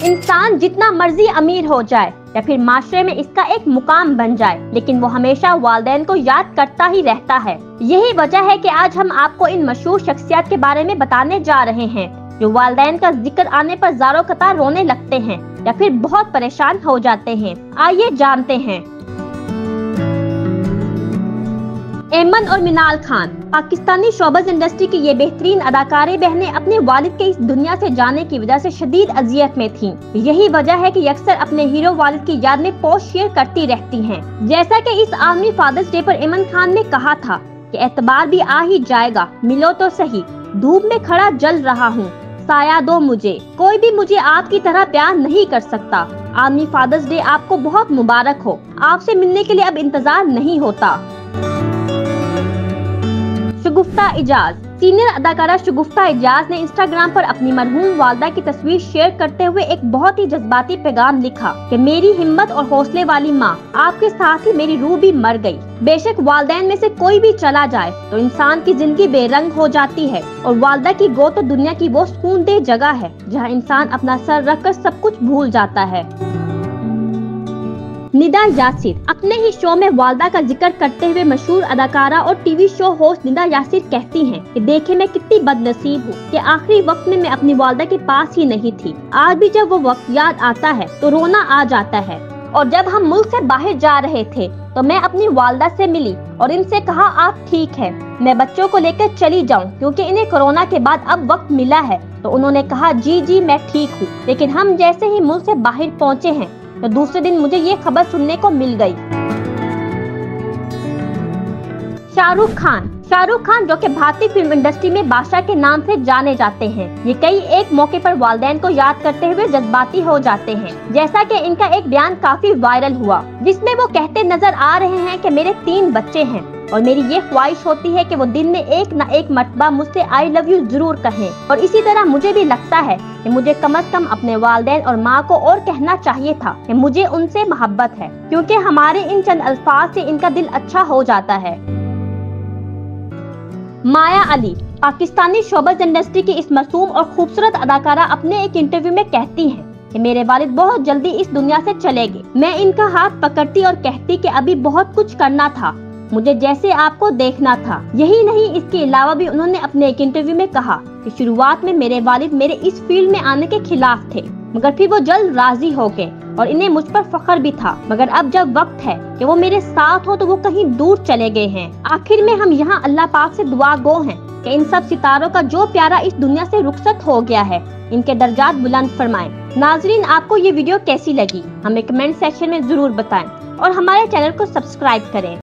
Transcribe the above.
इंसान जितना मर्जी अमीर हो जाए या फिर माशरे में इसका एक मुकाम बन जाए, लेकिन वो हमेशा वालिदैन को याद करता ही रहता है। यही वजह है कि आज हम आपको इन मशहूर शख्सियत के बारे में बताने जा रहे हैं जो वालिदैन का जिक्र आने पर ज़ारो कतार रोने लगते हैं या फिर बहुत परेशान हो जाते हैं। आइए जानते हैं। एमन और मिनाल खान, पाकिस्तानी शोबज़ इंडस्ट्री की ये बेहतरीन अदाकारे बहनें अपने वालिद के इस दुनिया से जाने की वजह से शदीद अजियत में थीं। यही वजह है कि अक्सर अपने हीरो वालिद की याद में पोस्ट शेयर करती रहती हैं। जैसा कि इस आलमी फादर्स डे पर एमन खान ने कहा था कि एतबार भी आ ही जाएगा, मिलो तो सही, धूप में खड़ा जल रहा हूँ, साया दो मुझे, कोई भी मुझे आपकी तरह प्यार नहीं कर सकता। आलमी फादर्स डे आपको बहुत मुबारक हो। आपसे मिलने के लिए अब इंतजार नहीं होता। शगुफ्ता इजाज, सीनियर अदाकारा शगुफ्ता इजाज ने इंस्टाग्राम पर अपनी मरहूम वालदा की तस्वीर शेयर करते हुए एक बहुत ही जज्बाती पैगाम लिखा कि मेरी हिम्मत और हौसले वाली माँ, आपके साथ ही मेरी रूह भी मर गई। बेशक वालिदैन में से कोई भी चला जाए तो इंसान की जिंदगी बेरंग हो जाती है और वालदा की गोद तो दुनिया की वो सुकूनदेह जगह है जहाँ इंसान अपना सर रखकर सब कुछ भूल जाता है। निदा यासिर, अपने ही शो में वालदा का जिक्र करते हुए मशहूर अदाकारा और TV show host Nida Yasir कहती हैं कि देखे मैं कितनी बदनसीब हूँ कि आखिरी वक्त में मैं अपनी वालदा के पास ही नहीं थी। आज भी जब वो वक्त याद आता है तो रोना आ जाता है। और जब हम मुल्क से बाहर जा रहे थे तो मैं अपनी वालदा से मिली और इनसे कहा आप ठीक है, मैं बच्चों को लेकर चली जाऊं क्योंकि इन्हें कोरोना के बाद अब वक्त मिला है। तो उन्होंने कहा जी मैं ठीक हूँ। लेकिन हम जैसे ही मुल्क से बाहर पहुँचे हैं तो दूसरे दिन मुझे ये खबर सुनने को मिल गई। शाहरुख खान जो कि भारतीय फिल्म इंडस्ट्री में बादशाह के नाम से जाने जाते हैं, ये कई एक मौके पर वालिदैन को याद करते हुए जज्बाती हो जाते हैं। जैसा कि इनका एक बयान काफी वायरल हुआ जिसमें वो कहते नजर आ रहे हैं कि मेरे 3 बच्चे हैं और मेरी ये ख्वाहिश होती है कि वो दिन में एक न एक मर्तबा मुझसे आई लव यू जरूर कहें। और इसी तरह मुझे भी लगता है कि मुझे कम से कम अपने वालिदैन और माँ को और कहना चाहिए था कि मुझे उनसे मोहब्बत है, क्योंकि हमारे इन चंद अल्फाज से इनका दिल अच्छा हो जाता है। माया अली, पाकिस्तानी शोबज़ इंडस्ट्री की इस मासूम और खूबसूरत अदाकारा अपने एक इंटरव्यू में कहती हैं कि मेरे वालिद बहुत जल्दी इस दुनिया से चले गए। मैं इनका हाथ पकड़ती और कहती कि अभी बहुत कुछ करना था, मुझे जैसे आपको देखना था। यही नहीं, इसके अलावा भी उन्होंने अपने एक इंटरव्यू में कहा कि शुरुआत में मेरे वालिद मेरे इस फील्ड में आने के खिलाफ थे, मगर फिर वो जल्द राजी हो गए और इन्हें मुझ पर फख्र भी था। मगर अब जब वक्त है कि वो मेरे साथ हो तो वो कहीं दूर चले गए हैं। आखिर में हम यहाँ अल्लाह पाक से दुआ गो हैं कि इन सब सितारों का जो प्यारा इस दुनिया से रुखसत हो गया है, इनके दर्जात बुलंद फरमाएं। नाजरीन, आपको ये वीडियो कैसी लगी हमें कमेंट सेक्शन में जरूर बताएं और हमारे चैनल को सब्सक्राइब करें।